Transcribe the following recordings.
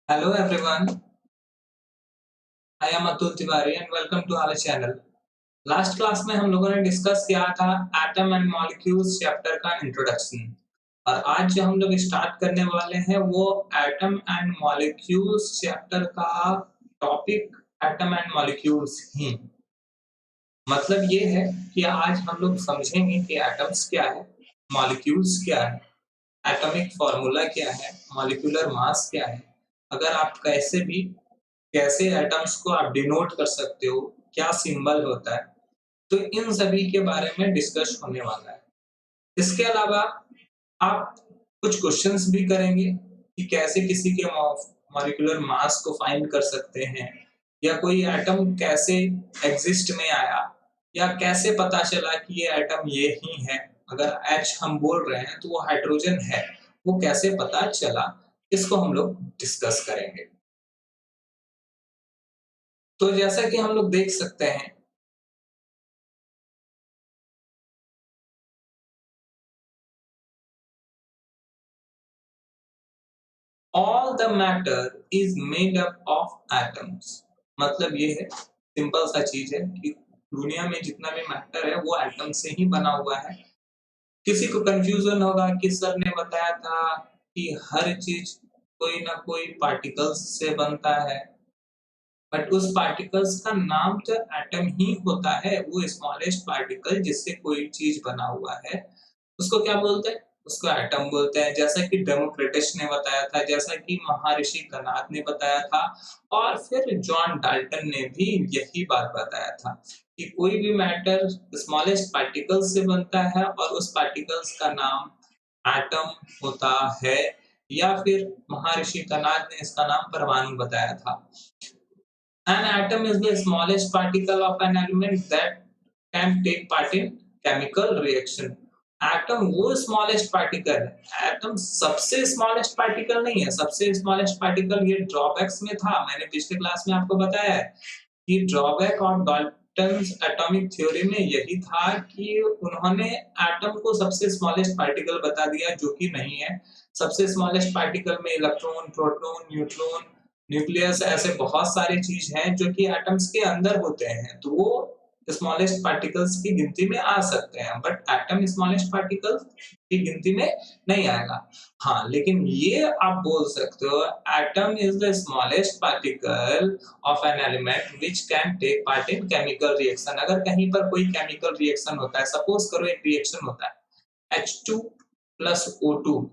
Hello everyone, I am Atul Tiwari and welcome to our channel. Last class में हम लोगों ने डिस्कस किया था एटम एंड मॉलिक्यूल्स चैप्टर का इंट्रोडक्शन और आज जो हम लोग स्टार्ट करने वाले हैं वो एटम एंड मॉलिक्यूल्स चैप्टर का टॉपिक एटम एंड मॉलिक्यूल्स ही मतलब ये है कि आज हम लोग समझेंगे कि एटम्स क्या है, मॉलिक्यूल्स क्या है, एटॉमिक फार्मूला क्या है, मॉलिक्यूलर मास क्या है। अगर आप कैसे एटम्स को आप डिनोट कर सकते हो, क्या सिंबल होता है, तो इन सभी के बारे में डिस्कस होने वाला है। इसके अलावा आप कुछ क्वेश्चंस भी करेंगे कि कैसे किसी के मॉलिक्यूलर मास को फाइंड कर सकते हैं या कोई एटम कैसे एग्जिस्ट में आया या कैसे पता चला कि ये एटम ये ही है। अगर H हम बोल रहे हैं तो वो हाइड्रोजन है, वो कैसे पता चला, इसको हम लोग डिस्कस करेंगे। तो जैसा कि हम लोग देख सकते हैं all the matter is made up of atoms। मतलब ये है, सिंपल सा चीज है कि दुनिया में जितना भी मैटर है वो एटम से ही बना हुआ है। किसी को कंफ्यूजन होगा कि सर ने बताया था कि हर चीज कोई ना कोई पार्टिकल्स से बनता है, बट उस पार्टिकल्स का नाम तो एटम ही होता है। वो स्मॉलेस्ट पार्टिकल जिससे कोई चीज बना हुआ है उसको क्या बोलते हैं? उसको एटम बोलते हैं। जैसा कि डेमोक्रिटस ने बताया था, जैसा कि महर्षि कनाद ने बताया था और फिर जॉन डाल्टन ने भी यही बात बताया था कि कोई भी मैटर स्मॉलेस्ट पार्टिकल से बनता है और उस पार्टिकल्स का नाम एटम होता है, या फिर महर्षि कनाद ने इसका नाम परमाणु बताया था। An atom is the smallest particle of an element that can take part in chemical reaction। Atom वो स्मॉलेस्ट पार्टिकल है। एटम सबसे स्मॉलेस्ट पार्टिकल नहीं है। सबसे स्मॉलेस्ट पार्टिकल ये ड्रॉबैक्स में था। मैंने पिछले क्लास में आपको बताया है कि ड्रॉबैक और डाल्टन्स एटॉमिक थ्योरी में यही था कि उन्होंने एटम को सबसे स्मॉलेस्ट पार्टिकल बता दिया, जो कि नहीं है। सबसे स्मॉलेस्ट पार्टिकल में इलेक्ट्रॉन, प्रोटॉन, न्यूट्रॉन, न्यूक्लियस ऐसे बहुत सारी चीज हैं जो कि एटम्स के अंदर होते हैं, तो वो स्मॉलेस्ट पार्टिकल्स की गिनती में आ सकते हैं, बट एटम स्मॉलेस्ट पार्टिकल्स की गिनती में नहीं आएगा। हाँ, लेकिन ये आप बोल सकते हो atom is the smallest particle of an element which can take part in chemical reaction. अगर कहीं पर कोई केमिकल रिएक्शन होता है, सपोज करो एक रिएक्शन होता है H2 प्लस O2,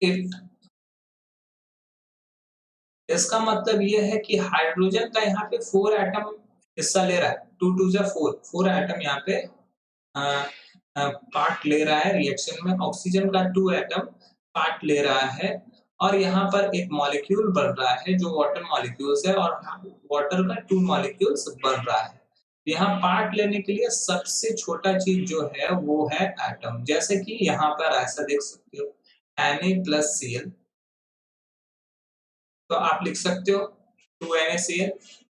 इट इसका मतलब ये है कि हाइड्रोजन का यहाँ पे 4 एटम हिस्सा ले रहा है। 2 2 जा 4, 4 एटम यहाँ पे पार्ट ले रहा है रिएक्शन में। ऑक्सीजन का 2 एटम पार्ट ले रहा है और यहाँ पर एक मॉलिक्यूल बन रहा है जो वाटर मॉलिक्यूल्स है, और वाटर का 2 मॉलिक्यूल्स बन रहा है। यहाँ पार्ट लेने के लिए सबसे छोटा चीज जो है वो है एटम। जैसे कि यहाँ पर ऐसा देख सकते हो Na+Cl, तो आप लिख सकते हो 2NaCl।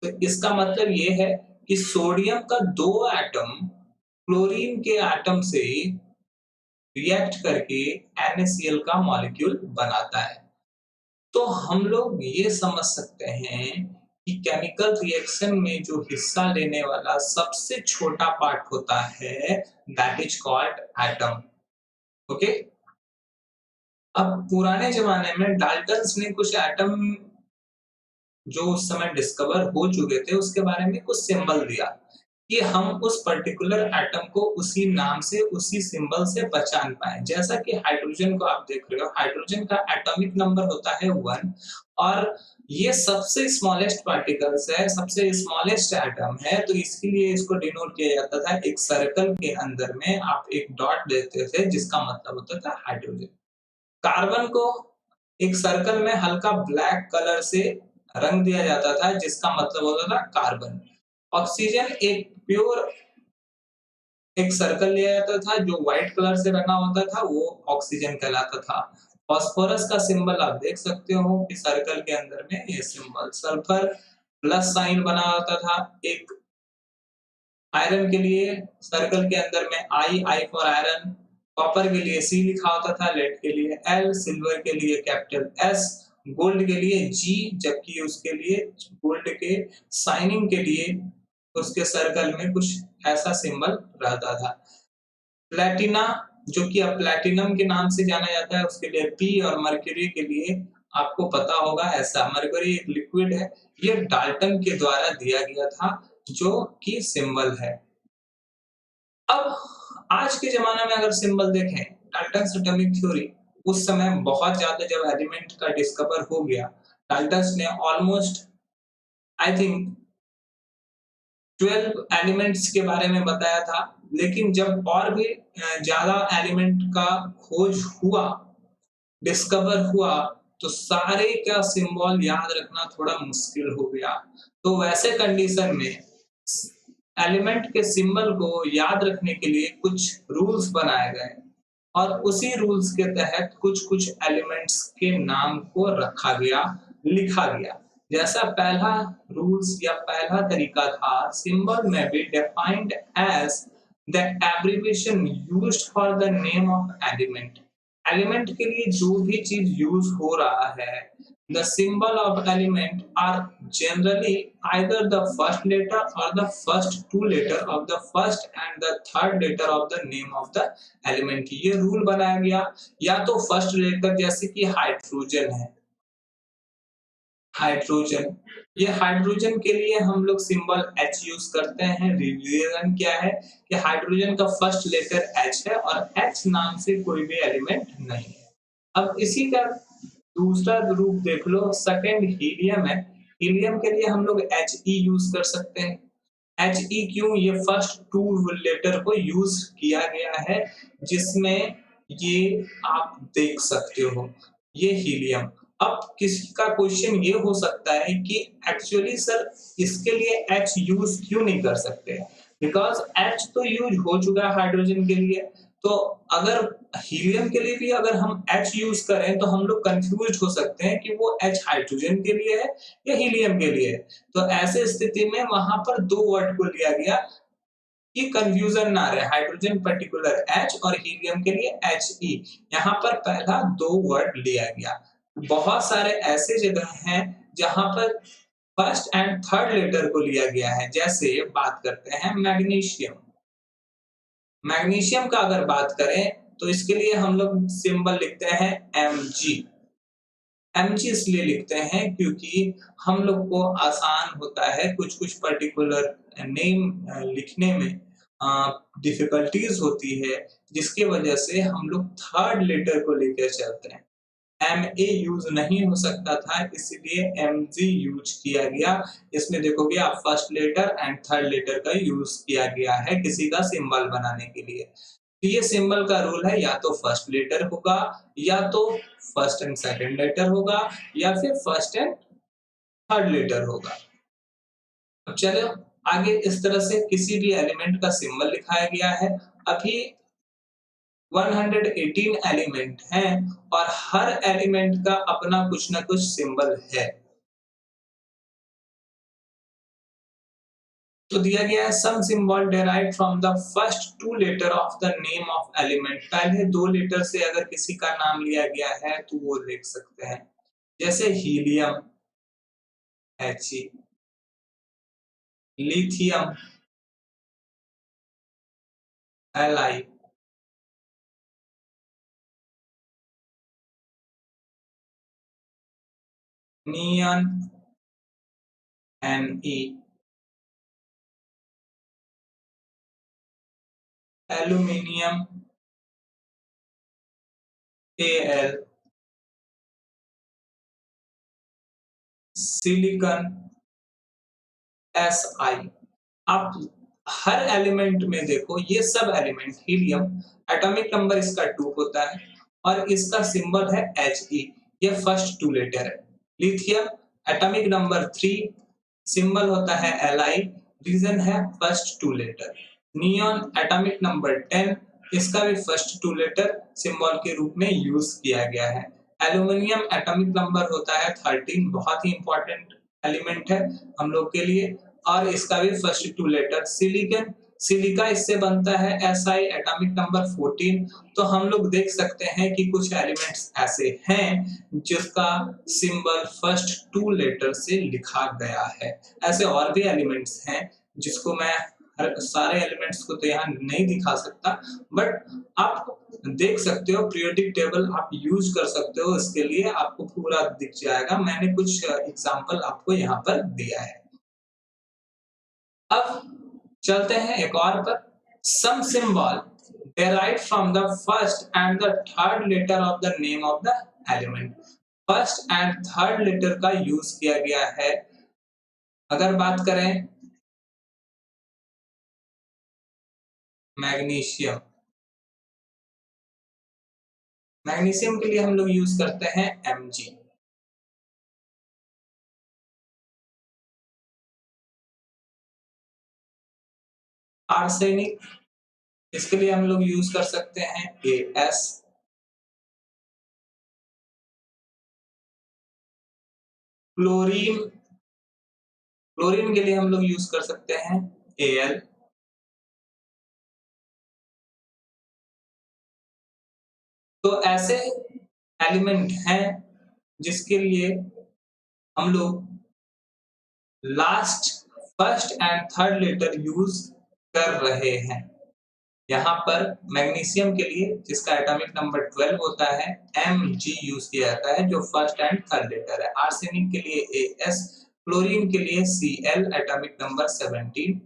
तो इसका मतलब ये है कि सोडियम का 2 एटम क्लोरीन के एटम से रिएक्ट करके NaCl का मॉलिक्यूल बनाता है। तो हम लोग ये समझ सकते हैं कि केमिकल रिएक्शन में जो हिस्सा लेने वाला सबसे छोटा पार्ट होता है, that is called atom. Okay. अब पुराने जमाने में डाल्टन्स ने कुछ एटम जो उस समय डिस्कवर हो चुके थे उसके बारे में कुछ सिंबल दिया कि हम उस पर्टिकुलर एटम को उसी नाम से, उसी सिंबल से पहचान पाए। जैसा कि हाइड्रोजन को आप देख रहे हो, हाइड्रोजन का एटॉमिक नंबर होता है 1 और ये सबसे स्मॉलेस्ट पार्टिकल्स है, सबसे स्मॉलेस्ट एटम है, तो इसके लिए इसको डिनोट किया जाता था एक सर्कल के अंदर में आप एक डॉट देते थे जिसका मतलब होता था हाइड्रोजन। कार्बन को एक सर्कल में हल्का ब्लैक कलर से रंग दिया जाता था जिसका मतलब होता था कार्बन। ऑक्सीजन एक प्योर एक सर्कल लिया जाता था जो व्हाइट कलर से रंगा होता था, वो ऑक्सीजन कहलाता था। फास्फोरस का सिंबल आप देख सकते हो कि सर्कल के अंदर में ये सिंबल, सल्फर प्लस साइन बना होता था। एक आयरन के लिए सर्कल के अंदर में आई फॉर आयरन, कॉपर के लिए सी लिखा होता था, लेड के लिए एल, सिल्वर के लिए कैपिटल एस गोल्ड के लिए जी, जबकि उसके लिए गोल्ड के साइनिंग के लिए उसके सर्कल में कुछ ऐसा सिंबल रहता था। प्लैटिना, जो कि अब प्लैटिनम के नाम से जाना जाता है, उसके लिए पी, और मरकरी के लिए आपको पता होगा ऐसा। मरकरी एक लिक्विड है, ये डाल्टन के द्वारा दिया गया था, जो कि सिंबल है। अब आज के ज़माने में अगर सिंबल देखें, डाल्टन्स एटॉमिक थ्योरी, उस समय बहुत ज़्यादा जब एलिमेंट का डिस्कवर हो गया, डाल्टन्स ने ऑलमोस्ट आई थिंक 12 एलिमेंट्स के बारे में बताया था, लेकिन जब और भी ज़्यादा एलिमेंट का खोज हुआ, डिस्कवर हुआ, तो सारे का सिंबल याद रखना थोड़ा मुश्किल हो गया। तो वैसे कंडीशन में एलिमेंट के सिंबल को याद रखने के लिए कुछ रूल्स बनाए गए, और उसी रूल्स के तहत कुछ-कुछ एलिमेंट्स के नाम को रखा गया, लिखा गया। जैसा पहला रूल्स या पहला तरीका था, symbol may be defined as the abbreviation used for the name of element. Element के लिए जो भी चीज यूज हो रहा है, the symbol of element are generally either the first letter or the first two letter of the first and the third letter of the name of the element. ये rule बनाया गया, या तो फर्स्ट लेटर जैसे कि hydrogen है, hydrogen, ये hydrogen के लिए हम लोग सिंबल H यूज करते हैं। रीजन क्या है कि हाइड्रोजन का फर्स्ट लेटर H है और H नाम से कोई भी एलिमेंट नहीं है। अब इसी का दूसरा रूप देख लो, सेकंड हीलियम है। हीलियम के लिए हम लोग He यूज कर सकते हैं। He क्यों? ये फर्स्ट टू लेटर को यूज किया गया है, जिसमें ये आप देख सकते हो, ये हीलियम। अब किसी का क्वेश्चन ये हो सकता है कि एक्चुअली सर इसके लिए H यूज क्यों नहीं कर सकते? बिकॉज़ H तो यूज हो चुका है हाइड्रोजन के लिए, तो अगर हीलियम के लिए भी अगर हम H यूज करें तो हम लोग कंफ्यूज हो सकते हैं कि वो H हाइड्रोजन के लिए है या हीलियम के लिए है। तो ऐसे स्थिति में वहां पर दो वर्ड को लिया गया कि कंफ्यूजन ना रहे, हाइड्रोजन पर्टिकुलर H और हीलियम के लिए He। यहाँ पर पहला दो वर्ड लिया गया। बहुत सारे ऐसे जगह हैं जहां पर फर्स्ट एंड थर्ड लेटर को लिया गया है, जैसे बात करते हैं मैग्नीशियम। मैग्नीशियम का अगर बात करें तो इसके लिए हम लोग सिंबल लिखते हैं Mg। Mg इसलिए लिखते हैं क्योंकि हम लोग को आसान होता है कुछ-कुछ पर्टिकुलर नेम लिखने में डिफिकल्टीज होती है, जिसकी वजह से हम लोग थर्ड लेटर को लेकर चलते हैं। Ma यूज नहीं हो सकता था, इसीलिए Mg यूज किया गया। इसमें देखोगे आप first letter and third letter का यूज किया गया है किसी का सिंबल बनाने के लिए। तो ये सिंबल का रूल है, या तो फर्स्ट लेटर होगा, या तो फर्स्ट एंड सेकंड लेटर होगा, या फिर फर्स्ट एंड थर्ड लेटर होगा। अब चलो आगे, इस तरह से किसी भी एलिमेंट का सिंबल लिखाया गया है। अभी 118 एलिमेंट हैं और हर एलिमेंट का अपना कुछ ना कुछ सिंबल है। तो दिया गया है some symbol derived from the first two letter of the name of element. पहले दो लेटर से अगर किसी का नाम लिया गया है तो वो लिख सकते हैं, जैसे helium He, lithium Li, neon Ne, aluminium Al, silicon Si। आप हर एलिमेंट में देखो, ये सब एलिमेंट, हीलियम एटॉमिक नंबर इसका 2 होता है और इसका सिंबल है He, ये फर्स्ट टू लेटर है। लिथियम एटॉमिक नंबर 3, सिंबल होता है Li, रीजन है first two letter. Neon atomic number 10, इसका भी फर्स्ट टू लेटर सिंबल के रूप में यूज किया गया है। एल्यूमिनियम एटॉमिक नंबर होता है 13, बहुत ही इंपॉर्टेंट एलिमेंट है हम लोग के लिए, और इसका भी first two letter. Silicon silica इससे बनता है Si एटॉमिक नंबर 14। तो हम लोग देख सकते हैं कि कुछ एलिमेंट्स ऐसे हैं जिसका सिंबल फर्स्ट 2 लेटर से लिखा गया है। ऐसे और भी एलिमेंट्स हैं जिसको मैं सारे एलिमेंट्स को तो यहाँ नहीं दिखा सकता, बट आप देख सकते हो, पीरियोडिक टेबल आप यूज कर सकते हो, इसके लिए आपको पूरा दिख जाएगा। मैंने कुछ एग्जांपल आपको यहाँ पर दिया है। अब चलते हैं एक और पर। सम symbol derived from the first and the third letter of the name of the element। First and third letter का यूज किया गया है। अगर बात करें मैग्नीशियम, मैग्नीशियम के लिए हम लोग यूज करते हैं Mg। आर्सेनिक, इसके लिए हम लोग यूज कर सकते हैं As। क्लोरीन, क्लोरीन के लिए हम लोग यूज कर सकते हैं Al। तो ऐसे एलिमेंट हैं जिसके लिए हम लोग last first and third letter use कर रहे हैं। यहाँ पर मैग्नीशियम के लिए जिसका एटॉमिक नंबर 12 होता है Mg यूज किया जाता है जो फर्स्ट एंड थर्ड लेटर है। आर्सेनिक के लिए As, क्लोरीन के लिए Cl एटॉमिक नंबर 17।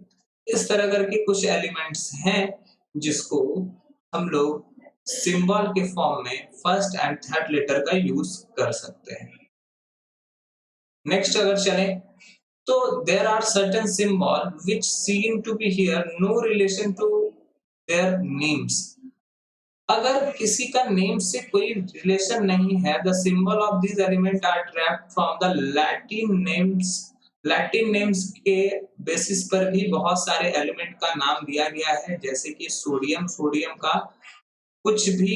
इस तरह करके कुछ एलिमेंट्स हैं जिसको हम लोग सिंबल के फॉर्म में फर्स्ट एंड थर्ड लेटर का यूज कर सकते हैं। नेक्स्ट अगर चलें तो there are certain symbol which seem to be here no relation to their names। अगर किसी का नेम से कोई रिलेशन नहीं है, the symbol of these element are derived from the Latin names। Latin names के बेसिस पर भी बहुत सारे एलिमेंट का नाम दिया गया है, जैसे कि सोडियम, सोडियम का कुछ भी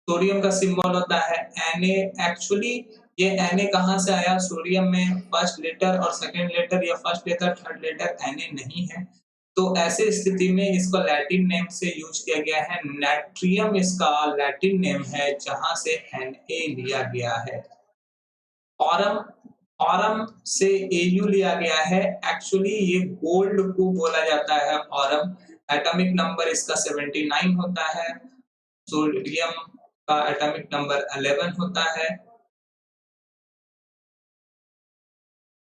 सोडियम का सिंबल होता है Na। एक्चुअली ये Na कहाँ से आया? सोडियम में फर्स्ट लेटर और सेकंड लेटर या first letter third letter Na नहीं है, तो ऐसे स्थिति में इसको लैटिन नेम से यूज किया गया है। नाट्रियम इसका लैटिन नेम है जहां से Na लिया गया है। ऑरम, ऑरम से Au लिया गया है। एक्चुअली ये गोल्ड को बोला जाता है ऑरम। एटॉमिक नंबर इसका 79 होता है। सोडियम का एटॉमिक नंबर 11 होता है।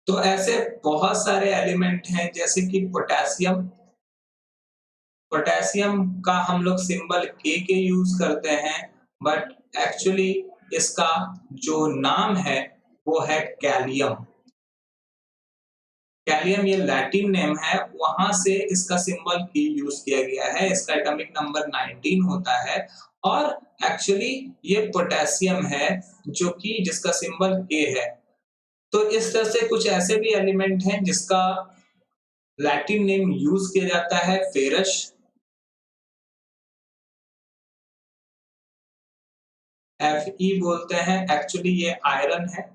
तो ऐसे बहुत सारे एलिमेंट हैं जैसे कि पोटेशियम, पोटेशियम का हम लोग सिंबल के यूज करते हैं, बट एक्चुअली इसका जो नाम है वो है कैलियम। कैलियम ये लैटिन नेम है, वहां से इसका सिंबल के यूज किया गया है। इसका एटॉमिक नंबर 19 होता है और एक्चुअली ये पोटेशियम है जो कि जिसका सिंबल के है। तो इस तरह से कुछ ऐसे भी एलिमेंट हैं जिसका लैटिन नेम यूज किया जाता है फेरस। Fe बोलते हैं, एक्चुअली ये आयरन है।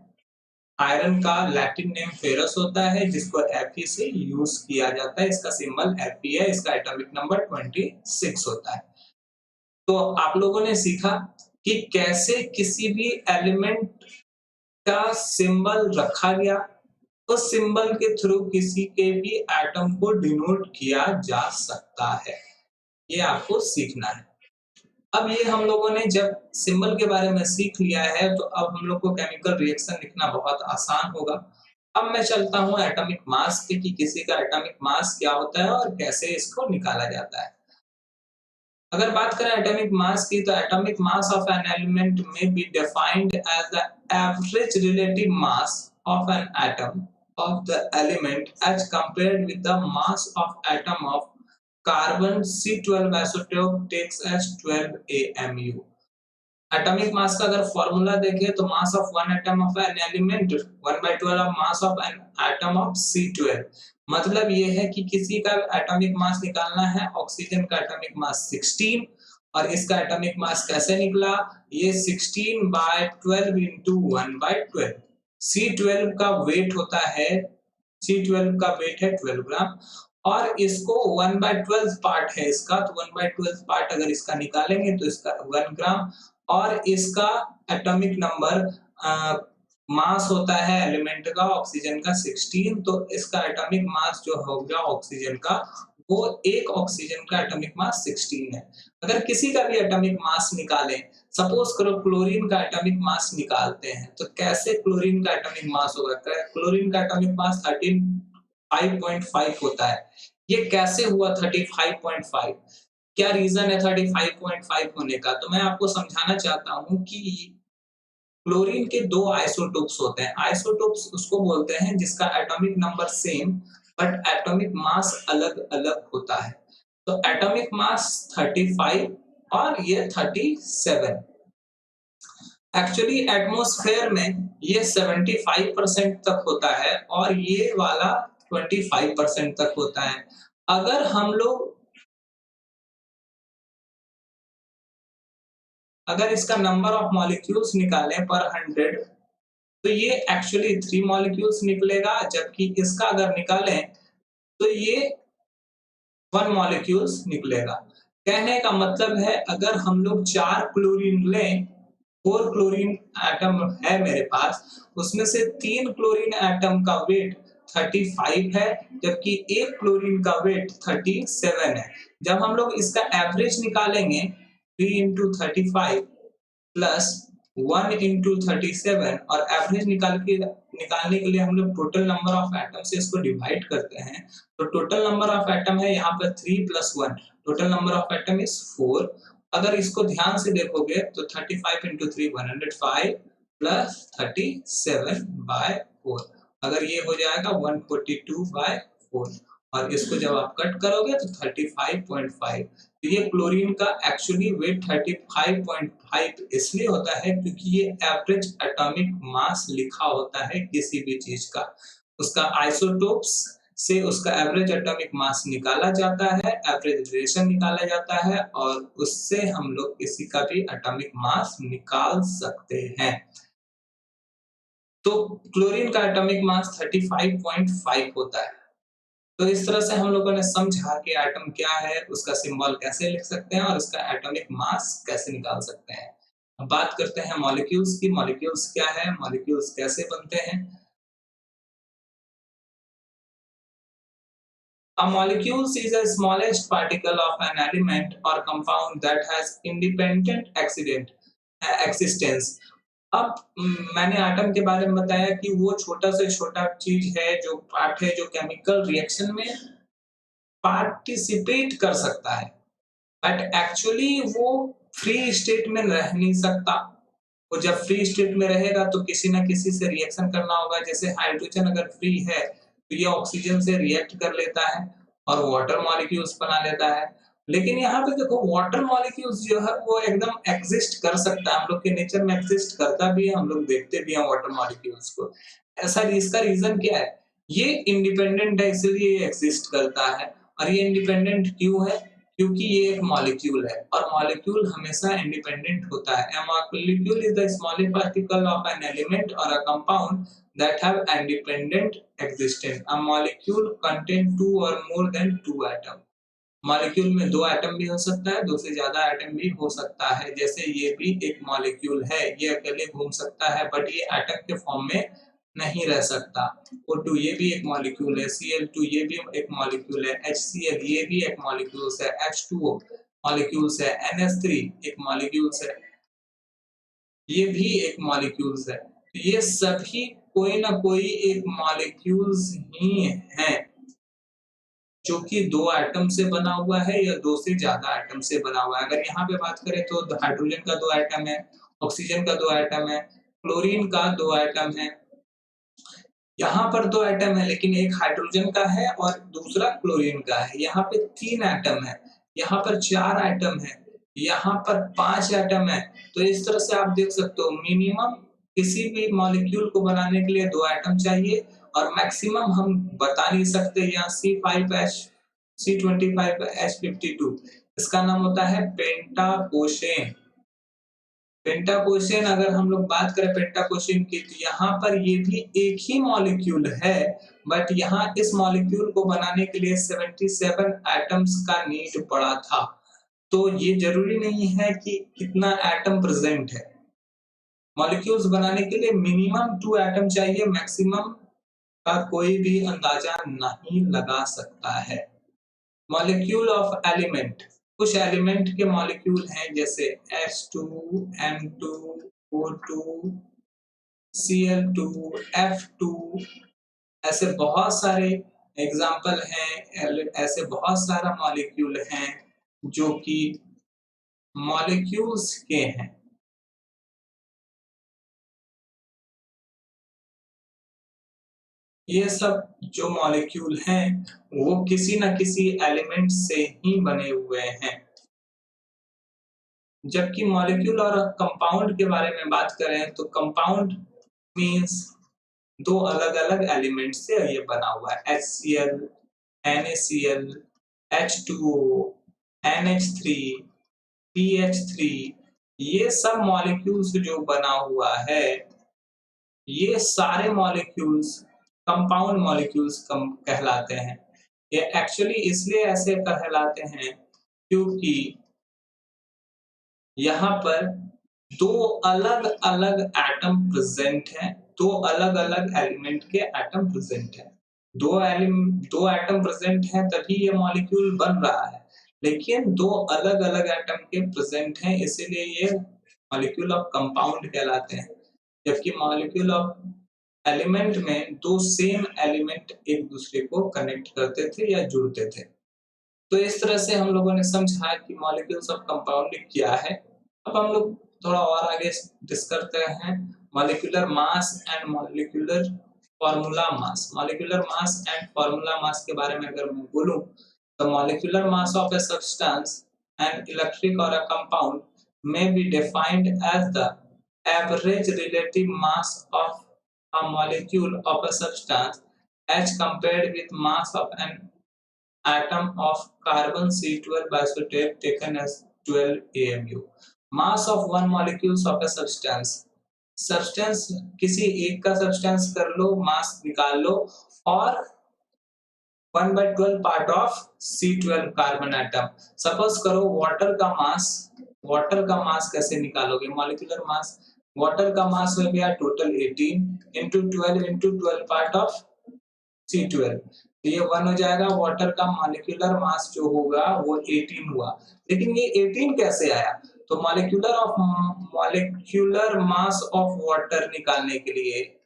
आयरन का लैटिन नेम फेरस होता है जिसको Fe से यूज किया जाता है। इसका सिंबल Fe है। इसका एटॉमिक नंबर 26 होता है। तो आप लोगों ने सीखा कि कैसे किसी भी एलिमेंट का सिंबल रखा गया, उस सिंबल के थ्रू किसी के भी एटम को डिनोट किया जा सकता है। ये आपको सीखना है। अब ये हम लोगों ने जब सिंबल के बारे में सीख लिया है तो अब हम लोग को केमिकल रिएक्शन लिखना बहुत आसान होगा। अब मैं चलता हूँ एटॉमिक मास पे कि किसी का एटॉमिक मास क्या होता है और कैसे इसको निकाला जाता है। अगर बात करें एटॉमिक मास की तो atomic mass of an element में be defined as the average relative mass of an atom of the element as compared with the mass of atom of carbon C12 isotope takes as 12 AMU। Atomic मास का अगर formula देखें तो mass of one atom of an element 1/12 of mass of an atom of C12। मतलब ये है कि किसी का एटॉमिक मास निकालना है, ऑक्सीजन का एटॉमिक मास 16 और इसका एटॉमिक मास कैसे निकला? ये 16/12 into 1/12। C12 का वेट होता है, C12 का वेट है 12 ग्राम और इसको 1/12 पार्ट है इसका, तो 1/12 पार्ट अगर इसका निकालेंगे तो इसका 1 ग्राम, और इसका एटॉमिक नंबर मास होता है एलिमेंट का ऑक्सीजन का 16, तो इसका एटॉमिक मास जो होगा ऑक्सीजन का, वो एक ऑक्सीजन का एटॉमिक मास 16 है। अगर किसी का भी एटॉमिक मास निकालें, सपोज करो क्लोरीन का एटॉमिक मास निकालते हैं, तो कैसे क्लोरीन का एटॉमिक मास होगा? क्लोरीन का एटॉमिक मास 35.5 होता है। ये कैसे हुआ 35.5? क्या रीजन है 35.5 होने का? तो मैं आपको समझाना चाहता हूँ कि क्लोरीन के 2 आइसोटोप्स होते हैं। आइसोटोप्स उसको बोलते हैं जिसका atomic number same but atomic mass अलग-अलग होता है। तो एटॉमिक मास 35 और ये 37। एक्चुअली एटमॉस्फेयर में ये 75% तक होता है और ये वाला 25% तक होता है। अगर हम लोग अगर इसका नंबर ऑफ मॉलिक्यूल्स निकालें पर 100, तो ये एक्चुअली 3 मॉलिक्यूल्स निकलेगा, जबकि इसका अगर निकालें तो ये 1 मॉलिक्यूल्स निकलेगा। कहने का मतलब है अगर हम लोग 4 क्लोरीन लें, 4 क्लोरीन एटम है मेरे पास, उसमें से 3 क्लोरीन एटम का वेट 35 है, जबकि 1 क्लोरीन का वेट 37 है। जब हम लोग इसका एवरेज निकालेंगे 3 into 35 प्लस 1 into 37 और एवरेज निकालने के लिए हम लोग टोटल नंबर ऑफ एटम से इसको डिवाइड करते हैं, तो टोटल नंबर ऑफ एटम है यहाँ पर 3 plus 1, total number of atom is 4। अगर इसको ध्यान से देखोगे तो 35 into 3 105 प्लस 37 by 4, अगर ये हो जाएगा 142 by 4, और इसको जब आप कट करोगे तो 35.5। तो ये क्लोरीन का एक्चुअली वेट 35.5 इसलिए होता है क्योंकि ये एवरेज एटॉमिक मास लिखा होता है किसी भी चीज का, उसका आइसोटोप्स से उसका एवरेज एटॉमिक मास निकाला जाता है, एवरेज रेशन निकाला जाता है, और उससे हम लोग किसी का भी एटॉमिक मास निकाल सकते हैं। तो क्लोरीन का एटॉमिक मास 35.5 होता है। तो इस तरह से हम लोगों ने समझा कि एटम क्या है, उसका सिंबल कैसे लिख सकते हैं और उसका एटॉमिक मास कैसे निकाल सकते हैं। अब बात करते हैं मॉलिक्यूल्स की। मॉलिक्यूल्स क्या है, मॉलिक्यूल्स कैसे बनते हैं? A molecule is a smallest particle of an element or compound that has independent existence. अब मैंने एटम के बारे में बताया कि वो छोटा से छोटा चीज है, जो पार्ट है जो केमिकल रिएक्शन में पार्टिसिपेट कर सकता है, बट एक्चुअली वो फ्री स्टेट में रह नहीं सकता। वो जब फ्री स्टेट में रहेगा तो किसी ना किसी से रिएक्शन करना होगा। जैसे हाइड्रोजन अगर फ्री है तो ये ऑक्सीजन से रिएक्ट कर लेता है और वाटर मॉलिक्यूल्स बना लेता है। लेकिन यहाँ पे देखो वाटर मॉलिक्यूल्स जो है वो एकदम एग्जिस्ट कर सकता है, हम लोग के नेचर में एग्जिस्ट करता भी है, हम लोग देखते भी हैं वाटर मॉलिक्यूल्स को। ऐसा इसका रीजन क्या है? ये इंडिपेंडेंट है इसलिए ये एग्जिस्ट करता है। और ये इंडिपेंडेंट क्यों है? क्योंकि ये एक मॉलिक्यूल है और मॉलिक्यूल हमेशा इंडिपेंडेंट होता है। A molecule is the smallest particle of an element or a compound that have independent existence. A molecule contain two or more than two atom. Molecule में 2 एटम भी हो सकता है, 2 से ज्यादा एटम भी हो सकता है। जैसे ये भी एक मॉलिक्यूल है, ये अकेले घूम सकता है बट ये एटम के फॉर्म में नहीं रह सकता। O2 ये भी एक मॉलिक्यूल है, Cl2 ये भी एक मॉलिक्यूल है, HCl ये भी एक मॉलिक्यूल्स है, H2O मॉलिक्यूल्स है, NH3 एक मॉलिक्यूल्स है, ये भी एक मॉलिक्यूल्स है। तो ये सभी कोई ना कोई एक मॉलिक्यूल्स ही हैं। जो कि 2 एटम से बना हुआ है या 2 से ज़्यादा एटम से बना हुआ है। अगर यहाँ पे बात करें तो हाइड्रोजन का 2 एटम है, ऑक्सीजन का 2 एटम है, क्लोरीन का 2 एटम है। यहाँ पर 2 एटम है लेकिन एक हाइड्रोजन का है और दूसरा क्लोरीन का है। यहाँ पे 3 एटम है, यहाँ पर 4 एटम है, यहाँ पर 5 एटम है। तो इस तरह से आप देख सकते हो मिनिमम किसी भी मॉलिक्यूल को बनाने के लिए 2 एटम चाहिए और मैक्सिमम हम बता नहीं सकते। यहाँ C5H C25H52 इसका नाम होता है पेंटाकोशेन। पेंटाकोशिन अगर हम लोग बात करें पेंटाकोशिन की, तो यहाँ पर ये भी एक ही मॉलिक्यूल है, बट यहाँ इस मॉलिक्यूल को बनाने के लिए 77 एटम्स का नीड पड़ा था। तो ये जरूरी नहीं है कि कितना एटम प्रेजेंट है। मॉलिक्यूल्स बनाने के लिए मिनिमम 2 एटम चाहिए, मैक्सिमम का कोई भी अंदाजा नहीं लगा सकता है। मॉलिक्यूल ऑफ एलिमेंट, कुछ एलिमेंट के मॉलिक्यूल हैं जैसे H2, M2, O2, Cl2, F2, ऐसे बहुत सारे एग्जाम्पल हैं, ऐसे बहुत सारा मॉलिक्यूल हैं जो कि मॉलिक्यूल्स के हैं। ये सब जो मॉलिक्यूल हैं वो किसी न किसी एलिमेंट से ही बने हुए हैं। जबकि मॉलिक्यूल और कंपाउंड के बारे में बात करें तो कंपाउंड मींस दो अलग-अलग एलिमेंट से ये बना हुआ है। HCl, NaCl, H2O, NH3, PH3, ये सब मॉलिक्यूल्स जो बना हुआ है, ये सारे मॉलिक्यूल्स कंपाउंड मॉलिक्यूल्स कहलाते हैं। ये एक्चुअली इसलिए ऐसे कहलाते हैं क्योंकि यहाँ पर दो अलग-अलग एटम प्रेजेंट हैं, दो अलग-अलग एलिमेंट के एटम प्रेजेंट हैं। दो एटम प्रेजेंट हैं तभी ये मॉलिक्यूल बन रहा है, लेकिन दो अलग-अलग एटम के प्रेजेंट हैं, इसीलिए ये मॉलिक्यूल ऑफ कंपाउंड कहलाते हैं। जबकि मॉलिक्यूल ऑफ एलिमेंट में दो सेम एलिमेंट एक दूसरे को कनेक्ट करते थे या जुड़ते थे। तो इस तरह से हम लोगों ने समझा कि मॉलिक्यूल्स ऑफ कंपाउंडिंग क्या है। अब हम लोग थोड़ा और आगे डिस्कस करते हैं molecular mass and molecular formula mass. Molecular mass and formula mass के बारे में अगर मैं बोलूं तो molecular mass of a substance, an electric or a compound may be defined as the average relative mass of a molecule of a substance as compared with mass of an atom of carbon C12 isotope taken as 12 AMU. Mass of one molecules of a substance. Substance किसी एक का substance कर लो, मास निकाल लो और 1/12 part of C12 carbon atom. Suppose करो water का मास कैसे निकालोगे? मॉलिक्यूलर मास, वाटर का मास हो गया total 18 into 12 into 12 part of C12, तो ये 1 हो जाएगा। वाटर का मॉलिक्यूलर मास जो होगा वो 18 हुआ, लेकिन ये 18 कैसे आया? तो मॉलिक्यूलर मास ऑफ वाटर निकालने के लिए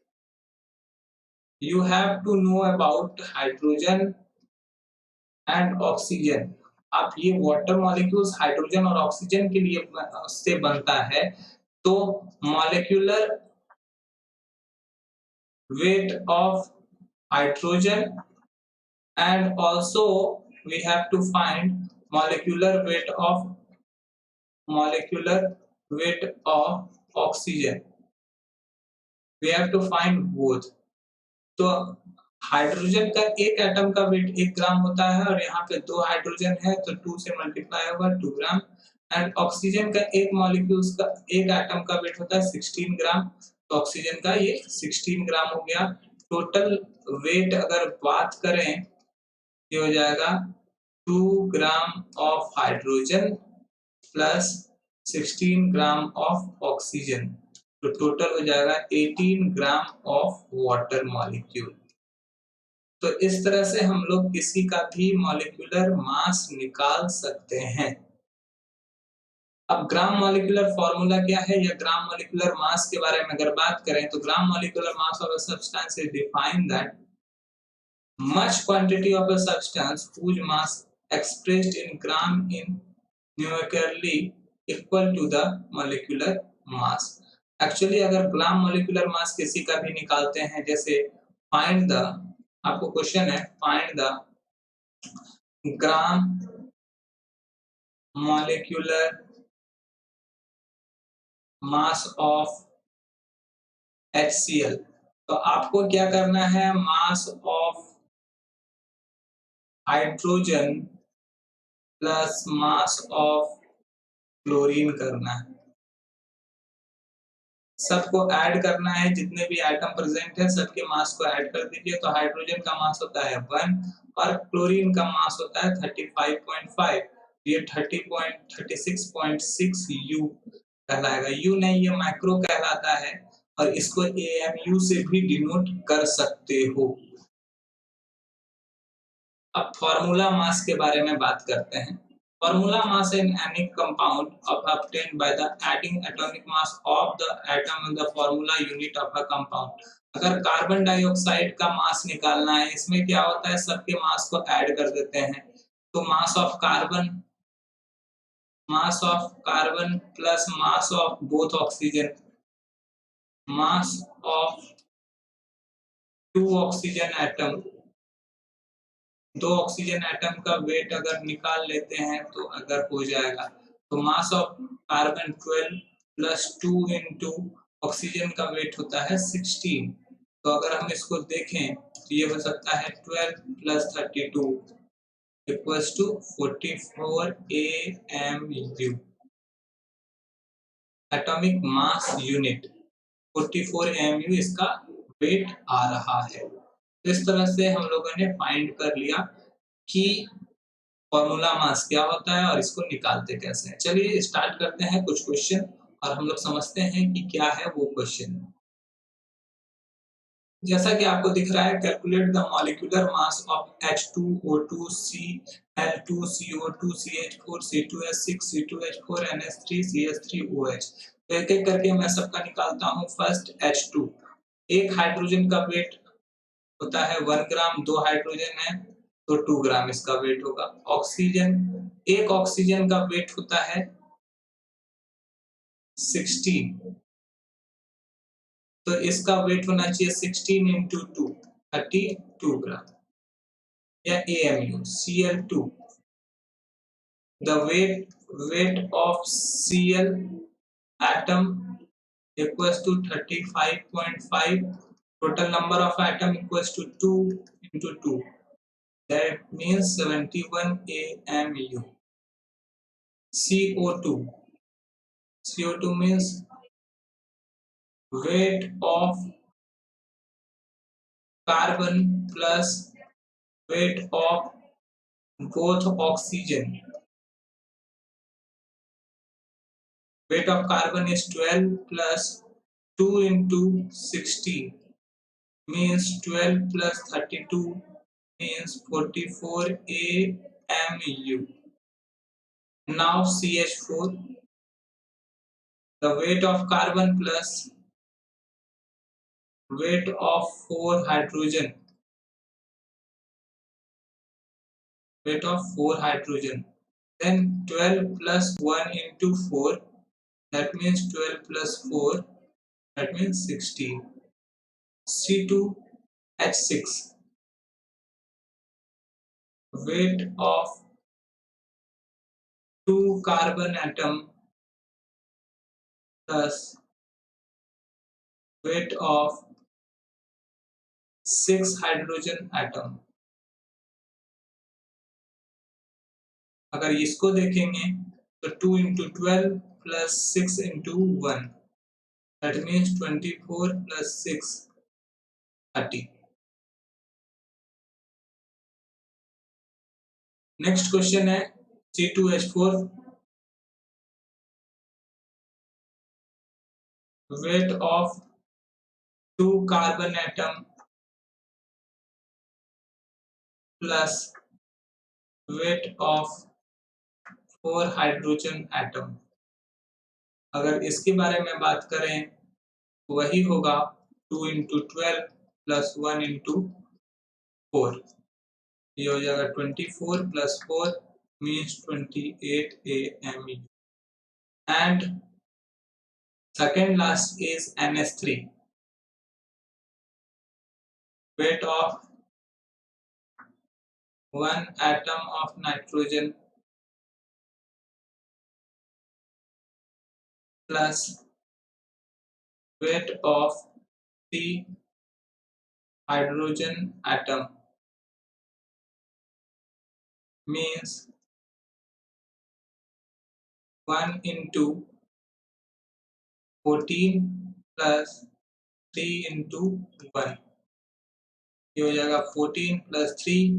you have to know about hydrogen and oxygen. आप ये वाटर मॉलिक्यूल्स हाइड्रोजन और ऑक्सीजन के लिए से बनता है, तो molecular weight of hydrogen and also we have to find molecular weight of oxygen. We have to find both. तो हाइड्रोजन का एक एटम का वेट 1 ग्राम होता है और यहाँ पे 2 हाइड्रोजन है तो 2 से मल्टीप्लाई होगा 2 ग्राम। एंड ऑक्सीजन का एक मॉलिक्यूल्स का एक एटम का वेट होता है 16 ग्राम, तो ऑक्सीजन का ये 16 ग्राम हो गया। टोटल वेट अगर बात करें ये हो जाएगा 2 gram of hydrogen plus 16 gram of oxygen, तो टोटल हो जाएगा 18 ग्राम ऑफ वाटर मॉलिक्यूल। तो इस तरह से हम लोग किसी का भी मॉलिक्यूलर मास निकाल सकते हैं। अब ग्राम मॉलिक्यूलर फॉर्मूला क्या है या ग्राम मॉलिक्यूलर मास के बारे में अगर बात करें तो gram molecular mass of a substance is defined that much quantity of a substance whose mass expressed in gram in numerically equal to the molecular mass। Actually अगर ग्राम मॉलिक्यूलर मास किसी का भी निकालते हैं, जैसे फाइंड द, आपको question है find the gram molecular mass of HCl, तो आपको क्या करना है? Mass of hydrogen plus mass of chlorine करना है। सबको ऐड करना है, जितने भी एटम प्रेजेंट है सबके मास को ऐड कर दीजिए। तो हाइड्रोजन का मास होता है 1 और क्लोरीन का मास होता है 35.5। ये 36.6 यू कहलाएगा। यू नहीं, ये माइक्रो कहलाता है और इसको एएमयू से भी डिनोट कर सकते हो। अब फॉर्मूला मास के बारे में बात करते हैं। Formula mass in any compound of obtained by the adding atomic mass of the atom in the formula unit of a compound। अगर कार्बन डाइऑक्साइड का मास निकालना है, इसमें क्या होता है, सबके मास को ऐड कर देते हैं। तो mass of carbon plus mass of both oxygen, mass of two oxygen atom, दो ऑक्सीजन एटम का वेट अगर निकाल लेते हैं तो अगर हो जाएगा। तो mass of carbon 12 plus 2 into oxygen का वेट होता है 16। तो अगर हम इसको देखें तो ये हो सकता है 12 plus 32 equals to 44 AMU, atomic mass unit. 44 AMU इसका वेट आ रहा है। तो इस तरह से हम लोगों ने फाइंड कर लिया कि फॉर्मूला मास क्या होता है और इसको निकालते कैसे हैं। चलिए स्टार्ट करते हैं कुछ क्वेश्चन और हम लोग समझते हैं कि क्या है वो क्वेश्चन। जैसा कि आपको दिख रहा है, calculate the molecular mass of H2O2 Cl2 CO2 CH4 C2H6 C2H4 NH3 CH3OH। तो एक एक करके मैं सबका निकालता हूँ। फर्स्ट H2, एक हाइड्रोजन का वेट होता है 1 ग्राम, दो हाइड्रोजन है तो 2 ग्राम इसका वेट होगा। ऑक्सीजन, एक ऑक्सीजन का वेट होता है 16, तो इसका वेट होना चाहिए 16 इंटू 2, 32 ग्राम। या AMU Cl2, the weight of Cl atom equals to 35.5, total number of atom equals to 2 into 2, that means 71 AMU। CO2 means weight of carbon plus weight of both oxygen। Weight of carbon is 12 plus 2 into 16 means 12 plus 32 means 44 AMU। Now CH4, the weight of carbon plus weight of 4 hydrogen, then 12 plus 1 into 4, that means 12 plus 4, that means 16। C2H6, weight of 2 carbon atom plus weight of 6 hydrogen atom। अगर इसको देखेंगे तो 2 into 12 plus 6 into 1, that means 24 plus 6, 30। Next question है C2H4, weight of 2 carbon atom plus weight of 4 hydrogen atom। अगर इसके बारे में बात करें तो वही होगा 2 into 12 plus 1 into 4, ये हो जाएगा 24 plus 4 means 28 AMU। And second last is NH3, weight of 1 atom of nitrogen plus weight of 3 hydrogen atom means 1 into 14 plus 3 into 1, ये हो जाएगा 14 plus 3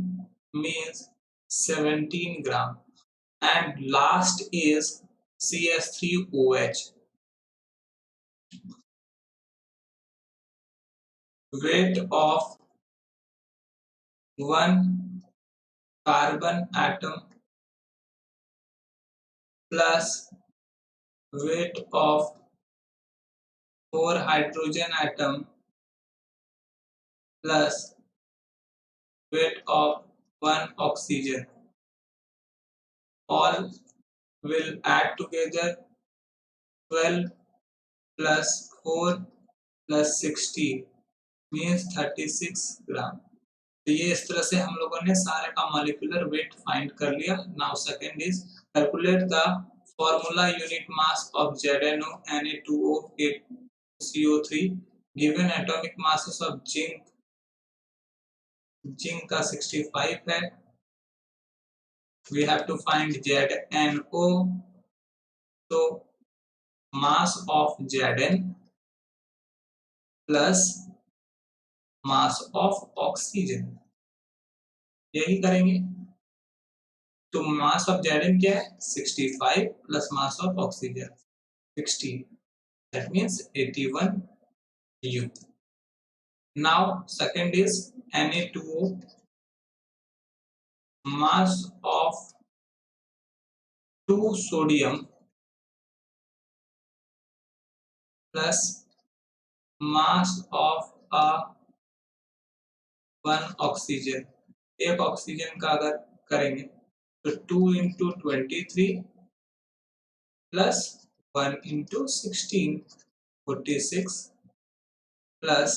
means 17 gram. And last is CH3OH, weight of one carbon atom plus weight of 4 hydrogen atom plus weight of 1 oxygen, all will add together 12 plus 4 plus 16 means 36 ग्राम। तो ये इस तरह से हम लोगों ने सारे का मॉलिक्यूलर वेट फाइंड कर लिया। Now second is calculate the formula unit mass of ZnO Na2O8CO3 given atomic masses of zinc का 65 है। We have to find ZnO, तो mass of Zn plus mass of oxygen, यही करेंगे। तो mass of Zn क्या है 65 plus mass of oxygen 60, that means 81 U. Now second is Na2O, mass of 2 sodium plus mass of 1 oxygen। एक oxygen का अगर करेंगे तो 2 into 23 plus 1 into 16 46 plus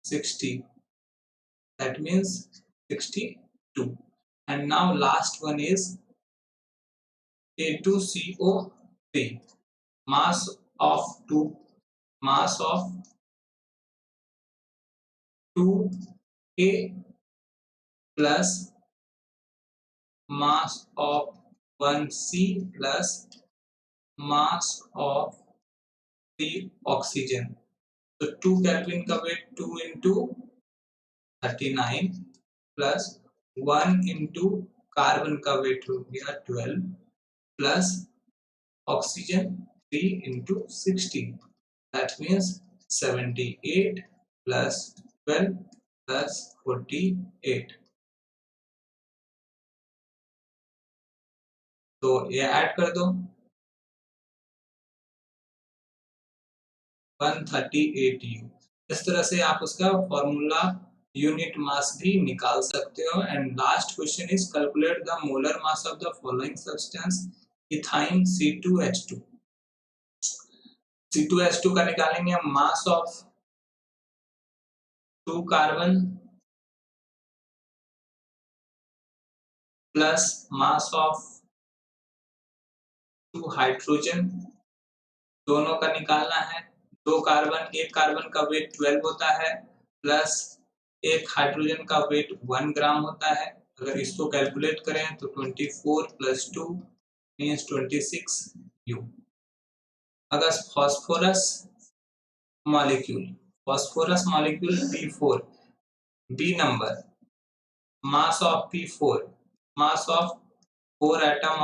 60, that means 62। and now last one is A2CO3, mass of 2A plus mass of 1C plus mass of 3 oxygen। तो 2 kelvin का weight 2 into 39 plus 1 into carbon का weight हो गया 12 plus oxygen 3 into 16, that means 78 plus 12 plus 48। तो ये add कर दो 138 U। इस तरह से आप उसका फॉर्मूला यूनिट मास भी निकाल सकते हो। And last question is calculate the molar mass of the following substance ethyne C2H2। C2H2 का निकालेंगे mass of 2 carbon plus mass of 2 hydrogen, दोनों का निकालना है। 2 कार्बन, एक कार्बन का वेट 12 होता है प्लस एक हाइड्रोजन का वेट 1 ग्राम होता है। अगर इसको कैलकुलेट करें तो 24 प्लस 2 मीन्स 26 U। अगर phosphorus molecule P4, B number, mass of P4, mass of 4 atom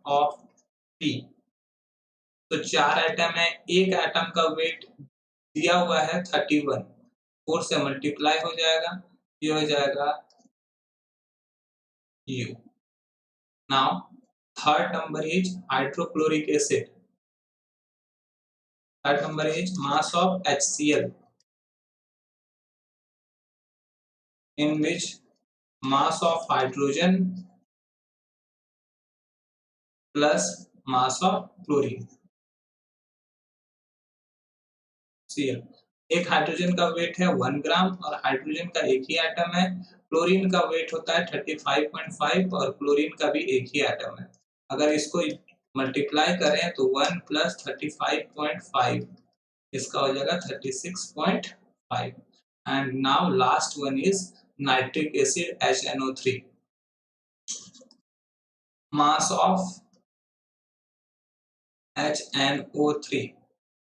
of P, तो 4 एटम है, एक एटम का वेट दिया हुआ है 31, 4 से मल्टीप्लाई हो जाएगा, ये हो जाएगा U। Now third number is hydrochloric acid. Third number is mass of HCl, in which mass of hydrogen plus mass of chlorine Cl। एक हाइड्रोजन का वेट है 1 ग्राम और हाइड्रोजन का एक ही एटम है। क्लोरीन का वेट होता है 35.5 और क्लोरीन का भी एक ही एटम है। अगर इसको मल्टीप्लाई करें तो 1 प्लस 35.5, इसका हो जाएगा 36.5। And now last one is nitric acid HNO3, mass of HNO3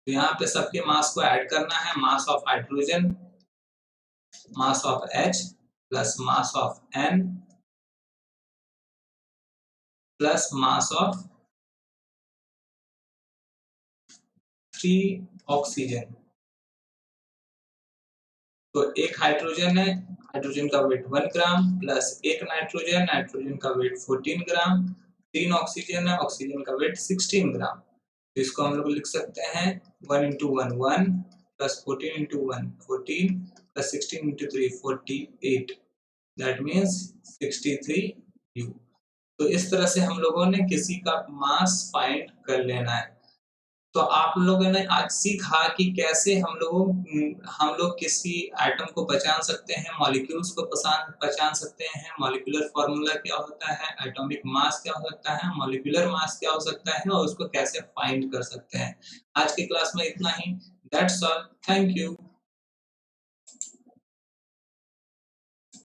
तो यहाँ पे सबके मास को ऐड करना है। Mass of hydrogen, mass of H plus mass of N plus mass of 3 oxygen. तो एक हाइड्रोजन है, हाइड्रोजन का वेट 1 ग्राम प्लस एक नाइट्रोजन, नाइट्रोजन का वेट 14 ग्राम, 3 ऑक्सीजन है, ऑक्सीजन का वेट 16 ग्राम। तो इसको हम लोग लिख सकते हैं 1 into 1 1 plus 14 into 1 14 plus 16 into 3 48, that means 63 U। तो इस तरह से हम लोगों ने किसी का मास फाइंड कर लेना है। तो आप लोगों ने आज सीखा कि कैसे हम लोग किसी एटम को पहचान सकते हैं, मॉलिक्यूल्स को पहचान सकते हैं, मॉलिक्यूलर फॉर्मूला क्या होता है, एटॉमिक मास क्या होता है, मॉलिक्यूलर मास क्या हो सकता है और उसको कैसे फाइंड कर सकते हैं। आज की क्लास में इतना ही। That's all, thank you.